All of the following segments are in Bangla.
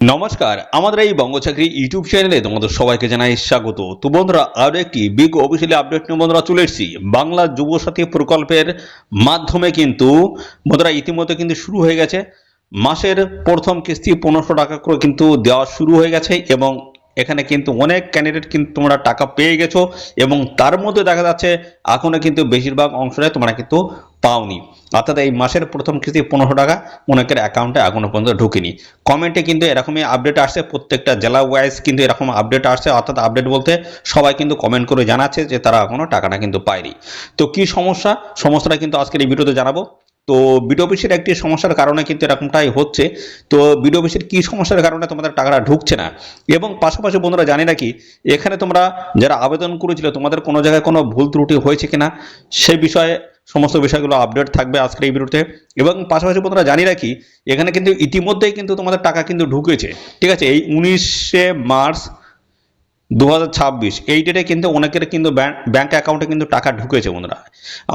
নমস্কার, আমাদের এই বঙ্গচাকরি ইউটিউব চ্যানেলে তোমাদের সবাইকে জানাই স্বাগত। তো বন্ধুরা, আরো একটি বিগ অফিসিয়ালি আপডেট নিয়ে বন্ধুরা চলে এসেছি। বাংলা যুবসাথী প্রকল্পের মাধ্যমে কিন্তু বন্ধুরা ইতিমধ্যে কিন্তু শুরু হয়ে গেছে। মাসের প্রথম কিস্তি 1500 টাকা করে কিন্তু দেওয়া শুরু হয়ে গেছে এবং এখানে কিন্তু অনেক ক্যান্ডিডেট কিন্তু তোমরা টাকা পেয়ে গেছো এবং তার মধ্যে দেখা যাচ্ছে এখনো কিন্তু বেশিরভাগ অংশটাই তোমরা কিন্তু পাওনি। অর্থাৎ এই মাসের প্রথম কিস্তি 1500 টাকা অনেকের অ্যাকাউন্টে এখনো পর্যন্ত ঢুকেনি। কমেন্টে কিন্তু এরকমই আপডেট আসছে, প্রত্যেকটা জেলা ওয়াইজ কিন্তু এরকম আপডেট আসছে। অর্থাৎ আপডেট বলতে সবাই কিন্তু কমেন্ট করে জানাচ্ছে যে তারা এখনো টাকাটা কিন্তু পায়নি। তো কি সমস্যাটা কিন্তু আজকের এই ভিডিওতে জানাবো। তো বিডিও অফিসের একটি সমস্যার কারণে কিন্তু এরকমটাই হচ্ছে। তো বিডিও অফিসের কি সমস্যার কারণে তোমাদের টাকাটা ঢুকছে না এবং পাশাপাশি বন্ধুরা জানি নাকি এখানে তোমরা যারা আবেদন করেছিল তোমাদের কোনো জায়গায় কোনো ভুল ত্রুটি হয়েছে কিনা সেই বিষয়ে সমস্ত বিষয়গুলো আপডেট থাকবে আজকের এই ভিডিওতে। এবং পাশাপাশি বন্ধুরা জানি রাখি এখানে কিন্তু ইতিমধ্যেই কিন্তু তোমাদের টাকা কিন্তু ঢুকেছে। ঠিক আছে, এই 19শে মার্চ 2026 এই ডেটে কিন্তু অনেকের কিন্তু ব্যাংক অ্যাকাউন্টে কিন্তু টাকা ঢুকেছে বন্ধুরা।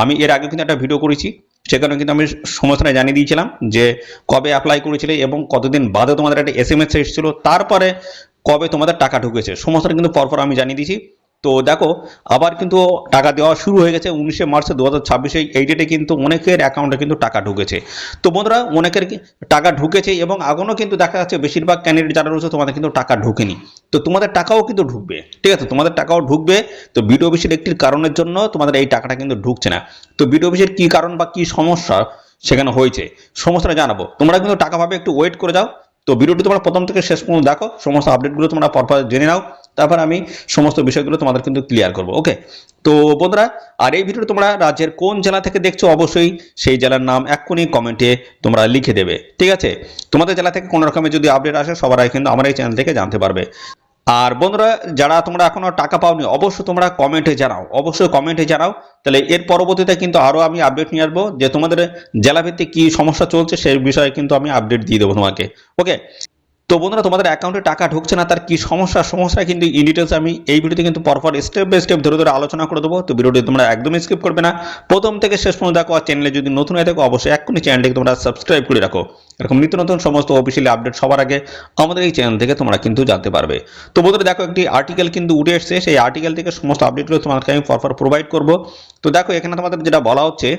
আমি এর আগে কিন্তু একটা ভিডিও করেছি, সেখানে কিন্তু আমি সমস্যাটা জানিয়ে দিয়েছিলাম যে কবে অ্যাপ্লাই করেছিলে এবং কতদিন বাদে তোমাদের একটা এসএমএস এসেছিল, তারপরে কবে তোমাদের টাকা ঢুকেছে সমস্যাটা কিন্তু পরপর আমি জানিয়ে দিয়েছি। তো দেখো আবার কিন্তু টাকা দেওয়া শুরু হয়ে গেছে 19শে মার্চ 2026 এই ডেটে কিন্তু অনেকের অ্যাকাউন্টে কিন্তু টাকা ঢুকেছে। তো বন্ধুরা অনেকের টাকা ঢুকেছে এবং এখনও কিন্তু দেখা যাচ্ছে বেশিরভাগ ক্যান্ডিডেট যারা রয়েছে তোমাদের কিন্তু টাকা ঢুকেনি। তো তোমাদের টাকাও কিন্তু ঢুকবে, ঠিক আছে, তোমাদের টাকাও ঢুকবে। তো বিডিও অফিসের একটি কারণের জন্য তোমাদের এই টাকাটা কিন্তু ঢুকছে না। তো বিডিও অফিসের কি কারণ বা কি সমস্যা সেখানে হয়েছে সমস্যাটা জানাবো, তোমরা কিন্তু টাকা পাবে, একটু ওয়েট করে যাও। তো ভিডিওটি তোমরা প্রথম থেকে শেষ পর্যন্ত দেখো, সমস্ত আপডেটগুলো তোমরা পরপর জেনে নাও, তারপর আমি সমস্ত বিষয়গুলো তোমাদের কিন্তু ক্লিয়ার করবো। ওকে, তো বন্ধুরা, আর এই ভিডিওটি তোমরা রাজ্যের কোন জেলা থেকে দেখছো অবশ্যই সেই জেলার নাম এক্ষুনি কমেন্টে তোমরা লিখে দেবে। ঠিক আছে, তোমাদের জেলা থেকে কোনো রকমের যদি আপডেট আসে সবার আগে কিন্তু আমার এই চ্যানেল থেকে জানতে পারবে। আর বন্ধুরা যারা তোমরা এখনো টাকা পাওনি অবশ্যই তোমরা কমেন্টে জানাও, অবশ্যই কমেন্টে জানাও। তাহলে এর পরবর্তীতে কিন্তু আরো আমি আপডেট নিয়ে আসবো যে তোমাদের জেলাভিত্তিক কি সমস্যা চলছে সেই বিষয়ে কিন্তু আমি আপডেট দিয়ে দেবো তোমাকে। ওকে, তো বন্ধুরা তোমাদের অ্যাকাউন্টে টাকা ঢুকছে না, তার কি সমস্যা কিন্তু ইন ডিটেলস আমি এই ভিডিওতে কিন্তু পরপর স্টেপ বাই স্টেপ ধরে ধরে আলোচনা করে দেবো। তো ভিডিওটি তোমরা একদমই স্কিপ করবে না, প্রথম থেকে শেষ পর্যন্ত দেখো। আর চ্যানেলে যদি নতুন হয়ে থাকো অবশ্যই এক্ষুনি চ্যানেলটিকে তোমরা সাবস্ক্রাইব করে রাখো, এরকম নিত্য নতুন সমস্ত অফিসিয়ালি আপডেট সবার আগে আমাদের এই চ্যানেল থেকে তোমরা কিন্তু জানতে পারবে। তো বন্ধুরা দেখো একটি আর্টিকেল কিন্তু উঠে এসছে, সেই আর্টিকেল থেকে সমস্ত আপডেটগুলো তোমাদেরকে আমি পরপর প্রোভাইড করবো। তো দেখো এখানে তোমাদের যেটা বলা হচ্ছে,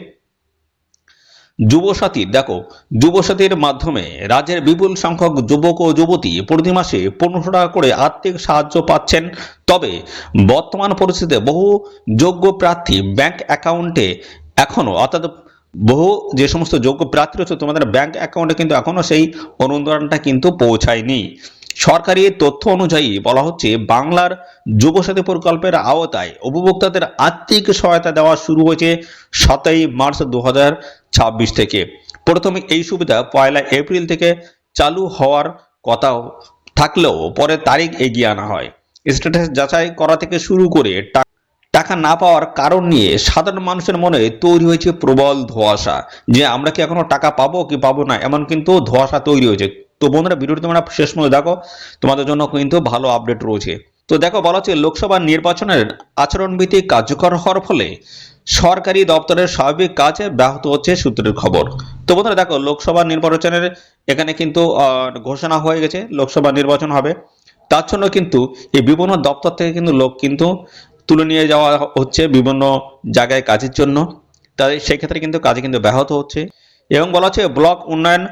যুবসাথী, দেখো যুবসাথীর মাধ্যমে রাজ্যের বিপুল সংখ্যক যুবক ও যুবতী প্রতি মাসে 1500 টাকা করে আর্থিক সাহায্য পাচ্ছেন। তবে বর্তমান পরিস্থিতিতে বহু যোগ্য প্রার্থী ব্যাংক অ্যাকাউন্টে এখনো, অর্থাৎ বহু যে সমস্ত যোগ্য প্রার্থী রয়েছে তোমাদের ব্যাংক অ্যাকাউন্টে কিন্তু এখনো সেই অনুদানটা কিন্তু পৌঁছায়নি। সরকারি তথ্য অনুযায়ী বলা হচ্ছে বাংলার যুবসাথী প্রকল্পের আওতায় উপভোক্তাদের আর্থিক সহায়তা দেওয়া শুরু হয়েছে 7ই মার্চ 2026 থেকে। প্রথমে এই সুবিধা 1 এপ্রিল থেকে চালু হওয়ার কথা থাকলেও পরে তারিখ এগিয়ে আনা হয়। স্ট্যাটাস যাচাই করা থেকে শুরু করে টাকা না পাওয়ার কারণ নিয়ে সাধারণ মানুষের মনে তৈরি হয়েছে প্রবল ধোঁয়াশা, যে আমরা কি এখনো টাকা পাবো কি পাবো না, এমন কিন্তু ধোঁয়াশা তৈরি হয়েছে। তো বন্ধুরা ভিডিওটি তোমরা শেষ পর্যন্ত দেখো, তোমাদের জন্য কিন্তু ভালো আপডেট রয়েছে। তো দেখো বলা হচ্ছে লোকসভা নির্বাচনের আচরণবিধি কার্যকর হওয়ার ফলে সরকারি দপ্তরের স্বাভাবিক কাজ ব্যাহত হচ্ছে সূত্রের খবর। তো বন্ধুরা দেখো লোকসভা নির্বাচনের এখানে কিন্তু ঘোষণা হয়ে গেছে, লোকসভা নির্বাচন হবে, তার জন্য কিন্তু এই বিভিন্ন দপ্তর থেকে কিন্তু লোক কিন্তু তুলে নিয়ে যাওয়া হচ্ছে বিভিন্ন জায়গায় কাজের জন্য। তাই সেক্ষেত্রে কিন্তু কাজে কিন্তু ব্যাহত হচ্ছে। এবং বলা হচ্ছে ব্লক উন্নয়ন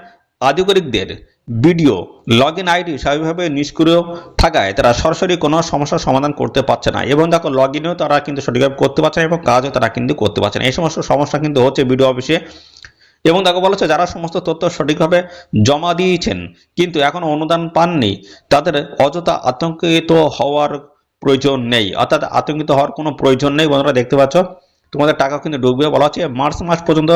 আধিকারিকদের বিডিও লগ ইন আইডি স্বাভাবিকভাবে নিষ্ক্রিয় থাকায় তারা সরাসরি কোনো সমস্যার সমাধান করতে পারছে না। এবং দেখো লগ ইনেও তারা কিন্তু সঠিকভাবে করতে পারছে না এবং কাজও তারা কিন্তু করতে পারছে না। এই সমস্ত সমস্যা কিন্তু হচ্ছে বিডিও অফিসে। এবং দেখো বলা হচ্ছে যারা সমস্ত তথ্য সঠিকভাবে জমা দিয়েছেন কিন্তু এখনো অনুদান পাননি, তাদের অযথা আতঙ্কিত হওয়ার প্রয়োজন নেই, অর্থাৎ আতঙ্কিত হওয়ার কোনো প্রয়োজন নেই। বন্ধুরা দেখতে পাচ্ছ তোমাদের টাকা কিন্তু ঢুকবে। বলা হচ্ছে মার্চ মাস পর্যন্ত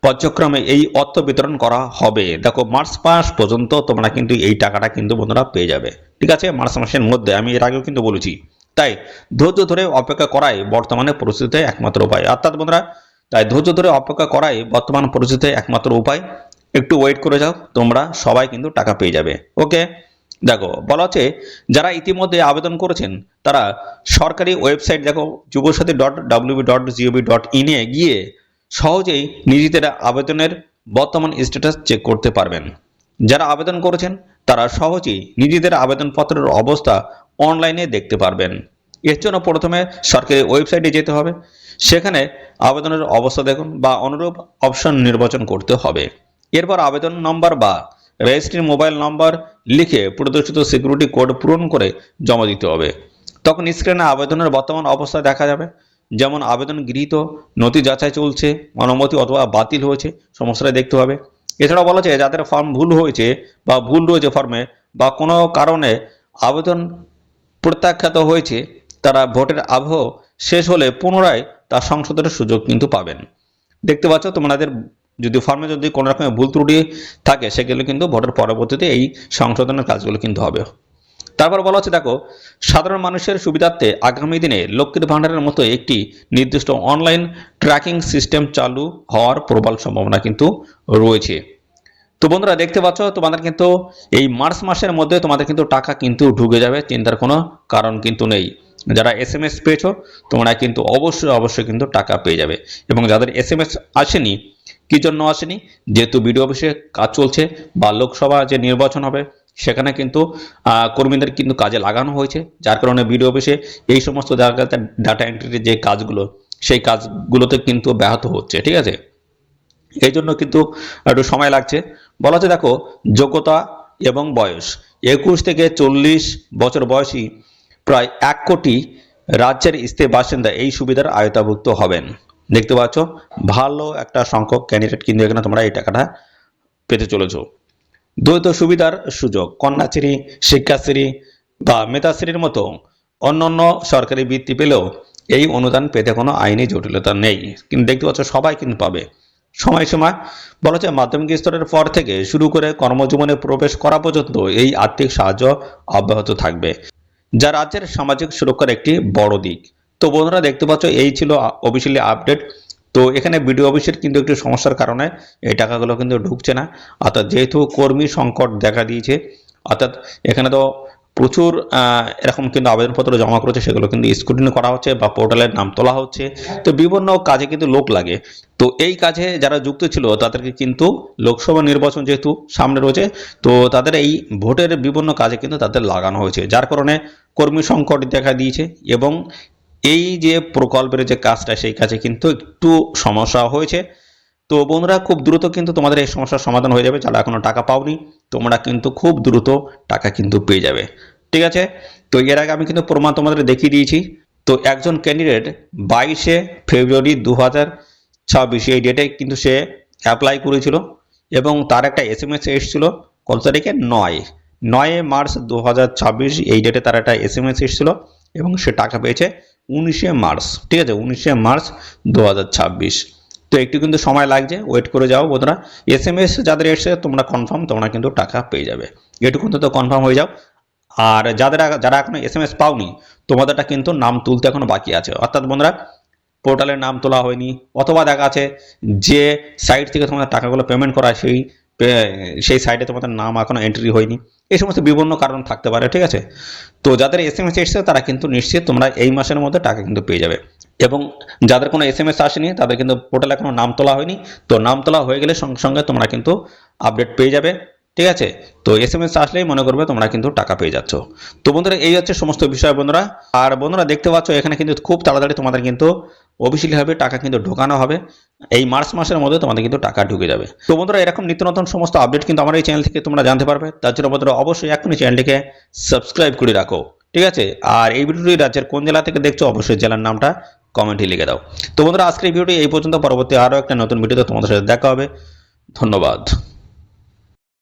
পর্যায়ক্রমে এই অর্থ বিতরণ করা হবে। দেখো মার্চ মাস পর্যন্ত তোমরা কিন্তু এই টাকাটা কিন্তু বন্ধুরা পেয়ে যাবে। ঠিক আছে, মার্চ মাসের মধ্যে, আমি এর আগেও কিন্তু বলেছি। তাই ধৈর্য ধরে অপেক্ষা করাই বর্তমানে পরিস্থিতিতে একমাত্র উপায়। অর্থাৎ বন্ধুরা তাই ধৈর্য ধরে অপেক্ষা করাই বর্তমান পরিস্থিতিতে একমাত্র উপায়। একটু ওয়েট করে যাও, তোমরা সবাই কিন্তু টাকা পেয়ে যাবে। ওকে, দেখো বলা হচ্ছে যারা ইতিমধ্যে আবেদন করেছেন তারা সরকারি ওয়েবসাইট দেখো jubosati.wb.gov.in এ গিয়ে সহজেই নিজেদের আবেদনের বর্তমান স্ট্যাটাস চেক করতে পারবেন। যারা আবেদন করেছেন তারা সহজেই নিজেদের আবেদনপত্রের অবস্থা অনলাইনে দেখতে পারবেন। এর জন্য প্রথমে সরকারি ওয়েবসাইটে যেতে হবে, সেখানে আবেদনের অবস্থা দেখুন বা অনুরূপ অপশন নির্বাচন করতে হবে। এরপর আবেদন নম্বর বা রেজিস্ট্রি মোবাইল নম্বর লিখে প্রদর্শিত সিকিউরিটি কোড পূরণ করে জমা দিতে হবে। তখন স্ক্রিনে আবেদনের বর্তমান অবস্থা দেখা যাবে, যেমন আবেদন গৃহীত, নথি যাচাই চলছে, অনুমতি অথবা বাতিল হয়েছে, সমস্যাটা দেখতে হবে। এছাড়াও বলা যায় যাদের ফর্ম ভুল হয়েছে বা ভুল রয়েছে ফর্মে বা কোনো কারণে আবেদন প্রত্যাখ্যাত হয়েছে, তারা ভোটের আবহ শেষ হলে পুনরায় তার সংশোধনের সুযোগ কিন্তু পাবেন। দেখতে পাচ্ছ তোমাদের যদি ফর্মে যদি কোনো রকমের ভুল ত্রুটি থাকে সেগুলো কিন্তু ভোটের পরবর্তীতে এই সংশোধনের কাজগুলো কিন্তু হবে। তারপর বলা হচ্ছে দেখো, সাধারণ মানুষের সুবিধার্থে আগামী দিনে লক্ষ্মীর ভাণ্ডারের মতো একটি নির্দিষ্ট অনলাইন ট্র্যাকিং সিস্টেম চালু হওয়ার প্রবল সম্ভাবনা কিন্তু রয়েছে। তো বন্ধুরা দেখতে পাচ্ছ তোমাদের কিন্তু এই মার্চ মাসের মধ্যে তোমাদের কিন্তু টাকা কিন্তু ঢুকে যাবে, চিন্তার কোনো কারণ কিন্তু নেই। যারা SMS পেয়েছো তোমরা কিন্তু অবশ্যই কিন্তু টাকা পেয়ে যাবে। এবং যাদের SMS আসেনি, কি জন্য আসেনি, যেহেতু বিডিও অফিসে কাজ চলছে বা লোকসভা যে নির্বাচন হবে সেখানে কিন্তু কর্মীদের কিন্তু কাজে লাগানো হয়েছে, যার কারণে বিডিও অফিসে এই সমস্ত জায়গাতে ডাটা এন্ট্রির যে কাজগুলো সেই কাজগুলোতে কিন্তু ব্যাহত হচ্ছে, ঠিক আছে। এই জন্য কিন্তু একটু সময় লাগছে। বলা হচ্ছে দেখো, যোগ্যতা এবং বয়স 21 থেকে 40 বছর বয়সী প্রায় 1 কোটি রাজ্যের স্থায়ী বাসিন্দা এই সুবিধার আওতাভুক্ত হবেন। দেখতে পাচ্ছ ভালো একটা সংখ্যক ক্যান্ডিডেট কিন্তু এখানে তোমরা এই টাকাটা পেতে চলেছো। দ্বৈত সুবিধার সুযোগ, কন্যাশ্রী, শিক্ষাশ্রী বা মেধাশ্রীর মতো অন্যান্য সরকারি বৃত্তি পেলেও এই অনুদান পেতে কোনো আইনি জটিলতা নেই, কিন্তু দেখতে পাচ্ছ সবাই কিন্তু পাবে। সময়সীমা বলা যায় মাধ্যমিক স্তরের পর থেকে শুরু করে কর্মজীবনে প্রবেশ করা পর্যন্ত এই আর্থিক সাহায্য অব্যাহত থাকবে, যা রাজ্যের সামাজিক সুরক্ষার একটি বড় দিক। তো বন্ধুরা দেখতে পাচ্ছ এই ছিল অফিসিয়ালি আপডেট। তো এখানে বিডিও অফিসের কিন্তু একটু সমস্যার কারণে এই টাকাগুলো কিন্তু ঢুকছে না, অর্থাৎ যেহেতু কর্মী সংকট দেখা দিয়েছে, অর্থাৎ এখানে তো প্রচুর এরকম কিন্তু আবেদনপত্র জমা করেছে, সেগুলো কিন্তু স্ক্রুটিনি করা হচ্ছে বা পোর্টালের নাম তোলা হচ্ছে। তো বিভিন্ন কাজে কিন্তু লোক লাগে, তো এই কাজে যারা যুক্ত ছিল তাদেরকে কিন্তু লোকসভা নির্বাচন যেহেতু সামনে রয়েছে, তো তাদের এই ভোটের বিভিন্ন কাজে কিন্তু তাদের লাগানো হয়েছে, যার কারণে কর্মী সংকট দেখা দিয়েছে। এবং এই যে প্রকল্পের যে কাজটা সেই কাজে কিন্তু একটু সমস্যা হয়েছে। তো বন্ধুরা খুব দ্রুত কিন্তু তোমাদের এই সমস্যার সমাধান হয়ে যাবে। যারা এখনো টাকা পাওনি তোমরা কিন্তু খুব দ্রুত টাকা কিন্তু পেয়ে যাবে, ঠিক আছে। তো এর আগে আমি কিন্তু প্রমাণ তোমাদের দেখিয়ে দিয়েছি। তো একজন ক্যান্ডিডেট 22শে ফেব্রুয়ারি 2026 এই ডেটে কিন্তু সে অ্যাপ্লাই করেছিল এবং তার একটা SMS এসেছিল কত তারিখে, 9 মার্চ 2026 এই ডেটে তার একটা SMS এসেছিল এবং সে টাকা পেয়েছে 19শে মার্চ, ঠিক আছে, 19শে মার্চ 2026। তো একটু কিন্তু সময় লাগছে, ওয়েট করে যাও বন্ধুরা। SMS যাদের এসে তোমরা কনফার্ম, তোমরা কিন্তু টাকা পেয়ে যাবে, এটুকু তো কনফার্ম হয়ে যাও। আর যারা এখনো SMS পাওনি তোমাদেরটা কিন্তু নাম তুলতে এখনো বাকি আছে, অর্থাৎ বন্ধুরা পোর্টালের নাম তোলা হয়নি, অথবা দেখা আছে যে সাইট থেকে তোমাদের টাকাগুলো পেমেন্ট করা সেই সাইটে তোমাদের নাম এখনো এন্ট্রি হয়নি, এই সমস্ত বিভিন্ন কারণ থাকতে পারে, ঠিক আছে। তো যাদের SMS এসেছে তারা কিন্তু নিশ্চিত তোমরা এই মাসের মধ্যে টাকা কিন্তু পেয়ে যাবে। এবং যাদের কোনো SMS আসেনি তাদের কিন্তু পোর্টালে এখনো নাম তোলা হয়নি, তো নাম তোলা হয়ে গেলে সঙ্গে সঙ্গে তোমরা কিন্তু আপডেট পেয়ে যাবে, ঠিক আছে। তো SMS আসলেই মনে করবে তোমরা কিন্তু টাকা পেয়ে যাচ্ছ। তো বন্ধুরা এই হচ্ছে সমস্ত বিষয় বন্ধুরা। আর বন্ধুরা দেখতে পাচ্ছ এখানে কিন্তু খুব তাড়াতাড়ি তোমাদের কিন্তু অফিসিয়ালিভাবে টাকা কিন্তু ঢোকানো হবে, এই মার্চ মাসের মধ্যে তোমাদের কিন্তু টাকা ঢুকে যাবে। তো বন্ধুরা এরকম নিত্য নতুন সমস্ত আপডেট কিন্তু আমার এই চ্যানেল থেকে তোমরা জানতে পারবে, তার জন্য বন্ধুরা অবশ্যই এখনই চ্যানেলটিকে সাবস্ক্রাইব করে রাখো, ঠিক আছে। আর এই ভিডিওটি রাজ্যের কোন জেলা থেকে দেখছো অবশ্যই জেলার নামটা কমেন্টে লিখে দাও। তো বন্ধুরা আজকের এই ভিডিওটি এই পর্যন্ত, পরবর্তী আরও একটা নতুন ভিডিওতে তোমাদের সাথে দেখা হবে। ধন্যবাদ।